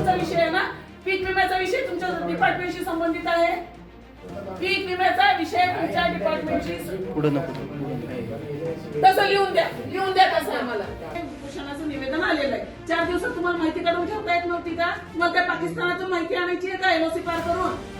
तुमचा विषय आहे ना, पीक विम्याचा विषय तुमच्या डिपार्टमेंटशी संबंधित आहे. पीक विम्याचा विषय तुमच्या डिपार्टमेंटशी तसं लिहून द्या तसं आम्हाला. भूषणाचं निवेदन आलेलं आहे. 4 दिवसात तुम्हाला माहिती काढून ठेवता येत नव्हती का? मग त्या पाकिस्तानातून माहिती आणायची आहे का एलओसी पार करून?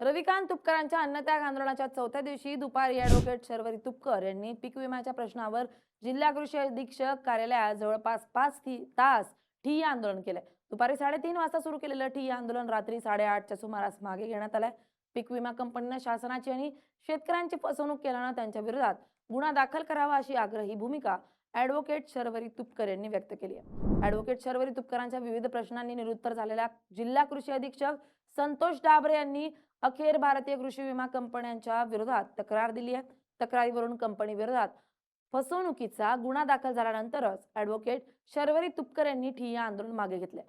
रविकांत तुपकरांच्या अन्नत्याग आंदोलनाच्या 4थ्या दिवशी दुपारी ॲडव्होकेट शर्वरी तुपकर यांनी पीक विम्याच्या प्रश्नावर जिल्हा कृषी अधीक्षक कार्यालयात जवळपास 5 तास ठिय्या आंदोलन केले. दुपारी 3:30 वाजता सुरू केलेलं ठिय्या आंदोलन रात्री 8:30च्या सुमारास मागे घेण्यात आलंय. पीक विमा कंपनीनं शासनाची आणि शेतकऱ्यांची फसवणूक केल्यानं त्यांच्या विरोधात गुन्हा दाखल करावा अशी आग्रही भूमिका ॲडव्होकेट शर्वरी तुपकर यांनी व्यक्त केली आहे. ॲडव्होकेट शर्वरी तुपकरांच्या विविध प्रश्नांनी निरुत्तर झालेल्या जिल्हा कृषी अधीक्षक संतोष डाबरे यांनी अखेर भारतीय कृषी विमा कंपन्यांच्या विरोधात तक्रार दिली आहे. तक्रारीवरून कंपनी विरोधात फसवणुकीचा गुन्हा दाखल झाल्यानंतरच ॲडव्होकेट शर्वरी तुपकर यांनी ठिय्या आंदोलन मागे घेतले.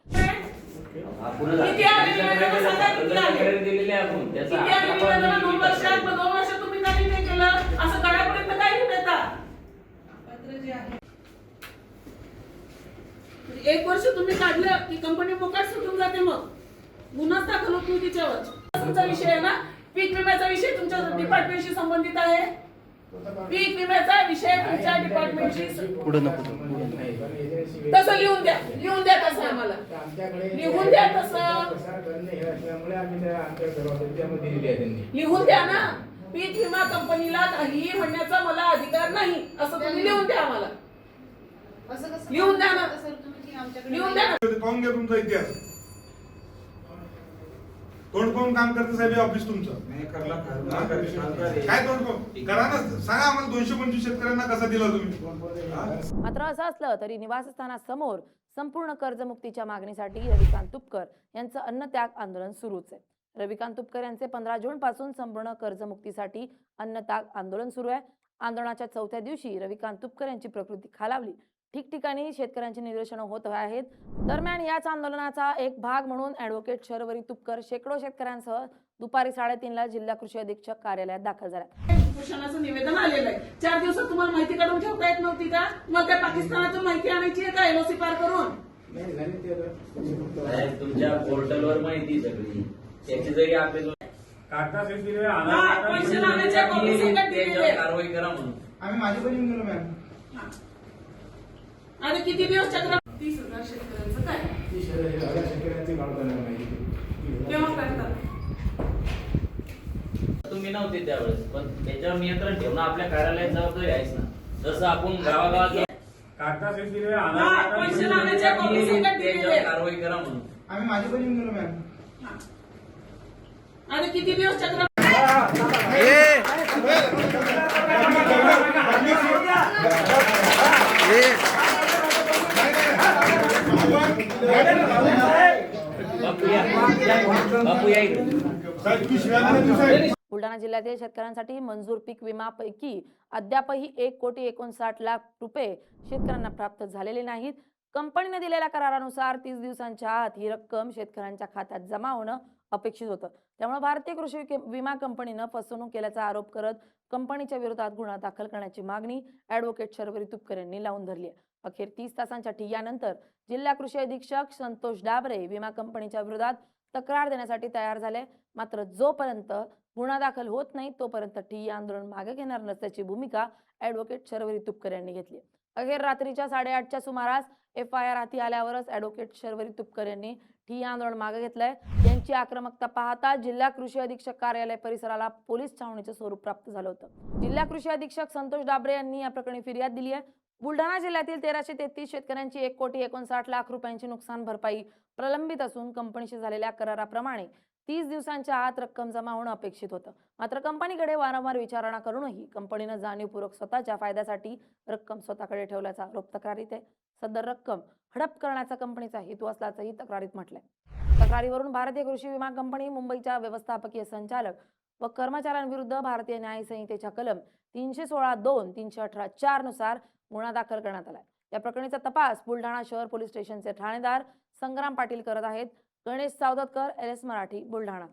एक वर्ष तुम्ही काढलं की कंपनी मोकाट सुटून जाते, मग गुन्हाच दाखल होत नाही तिच्यावर. तुमचा विषय आहे ना, पीक विम्याचा विषय तुमच्या डिपार्टमेंटशी संबंधित आहे. पीक विम्याचा विषय तुमच्या डिपार्टमेंटशी तसं लिहून द्या तसं आम्हाला लिहून द्या तसं लिहून द्या ना. पीक विमा कंपनीला काहीही म्हणण्याचा मला अधिकार नाही असं तुम्ही लिहून द्या आम्हाला. लिहून द्या ना, लिहून द्या ना. पाहून घ्या तुमचा इतिहास. तोंड पाहून काम करते साहेब ऑफिस तुमचं. काय तोंड पाहून करा ना, सांगा आम्हाला 225 शेतकऱ्यांना कसा दिला तुम्ही. मात्र असं असलं तरी निवासस्थानासमोर संपूर्ण कर्जमुक्तीच्या मागणीसाठी रविकांत तुपकर यांचं अन्नत्याग आंदोलन सुरूच आहे. रविकांत तुपकर यांचे 15 जून पासून संपूर्ण कर्जमुक्तीसाठी अन्नत्याग आंदोलन सुरू आहे. आंदोलनाच्या 4थ्या दिवशी रविकांत तुपकर यांची प्रकृती खालावली. ठिकठिकाणी शेतकऱ्यांची निदर्शनं होत आहेत. दरम्यान याच आंदोलनाचा एक भाग म्हणून ॲडव्होकेट शर्वरी तुपकर शेकडो शेतकऱ्यांसह दुपारी 3:30ला जिल्हा कृषी अधीक्षक कार्यालयात दाखल झाल्या. भूषणाचं निवेदन आलेलं आहे. 4 दिवसात तुम्हाला माहिती काढून ठेवता येत नव्हती का? मग त्या पाकिस्तानातून माहिती आणायची आहे का एलओसी पार करून? तुमच्या पोर्टलवर माहिती सगळी त्याची जरी आपल्याला कारवाई करा म्हणून आम्ही माझी पण येऊन गेलो मॅम. आणि किती दिवस चक्र 30,000 शेतकऱ्यांचं काय? 30,000 शेतकऱ्यांची केव्हा करतात? तुम्ही नव्हते त्यावेळेस, पण त्याच्यावर नियंत्रण ठेवणं आपल्या कार्यालयाची जबाबदारी आहेच ना. जसं आपण गावागावात कारवाई करा म्हणून आम्ही माझी पण येऊन गेलो मॅम. आणि किती दिवस चक्र बुलढाणा जिल्ह्यातील शेतकऱ्यांसाठी मंजूर पीक विमा पैकी अद्यापही 1,59,00,000 रुपये शेतकऱ्यांना प्राप्त झालेले नाहीत. कंपनीने दिलेल्या करारानुसार 30 दिवसांच्या आत ही रक्कम शेतकऱ्यांच्या खात्यात जमा होणं अपेक्षित होतं. त्यामुळे भारतीय कृषी विमा कंपनीनं फसवणूक केल्याचा आरोप करत कंपनीच्या विरोधात गुन्हा दाखल करण्याची मागणी ॲडव्होकेट शर्वरी तुपकर यांनी लावून धरली आहे. अखेर 30 तासांच्या ठिय्यानंतर जिल्हा कृषी अधीक्षक संतोष डाबरे विमा कंपनीच्या विरोधात तक्रार देण्यासाठी तयार झाले. मात्र जोपर्यंत गुन्हा दाखल होत नाही तोपर्यंत ठिय्या आंदोलन मागे घेणार नसल्याची भूमिका ॲडव्होकेट शर्वरी तुपकर यांनी घेतली. अखेर रात्रीच्या 8:30च्या सुमारास FIR हाती आल्यावरच ॲडव्होकेट शर्वरी तुपकर यांनी ठिय्या आंदोलन मागे घेतलंय. यांची आक्रमकता पाहता जिल्हा कृषी अधीक्षक कार्यालय परिसराला पोलीस छावणीचं स्वरूप प्राप्त झालं होतं. जिल्हा कृषी अधीक्षक संतोष डाबरे यांनी या प्रकरणी फिर्याद दिली आहे. बुलढाणा जिल्ह्यातील 1333 शेतकऱ्यांची 1,59,00,000 रुपयांची नुकसान भरपाई प्रलंबित असून कंपनीशी झालेल्या कराराप्रमाणे 30 दिवसांच्या आत रक्कम जमा होणं अपेक्षित होतं. मात्र कंपनीकडे वारंवार विचारणा करूनही कंपनीनं जाणीवपूर्वक स्वतःच्या फायद्यासाठी रक्कम स्वतःकडे ठेवल्याचा आरोप तक्रारीत आहे. सदर रक्कम हडप करण्याचा कंपनीचा हेतू असल्याचंही तक्रारीत म्हटलंय. तक्रारीवरून भारतीय कृषी विमा कंपनी मुंबईच्या व्यवस्थापकीय संचालक व कर्मचाऱ्यांविरुद्ध भारतीय न्याय संहितेच्या कलम 316(2), 318(4) नुसार गुन्हा दाखल करण्यात आलाय. या प्रकरणीचा तपास बुलढाणा शहर पोलीस स्टेशनचे ठाणेदार संग्राम पाटील करत आहेत. गणेश सावदतकर, LS मराठी, बुलढाणा.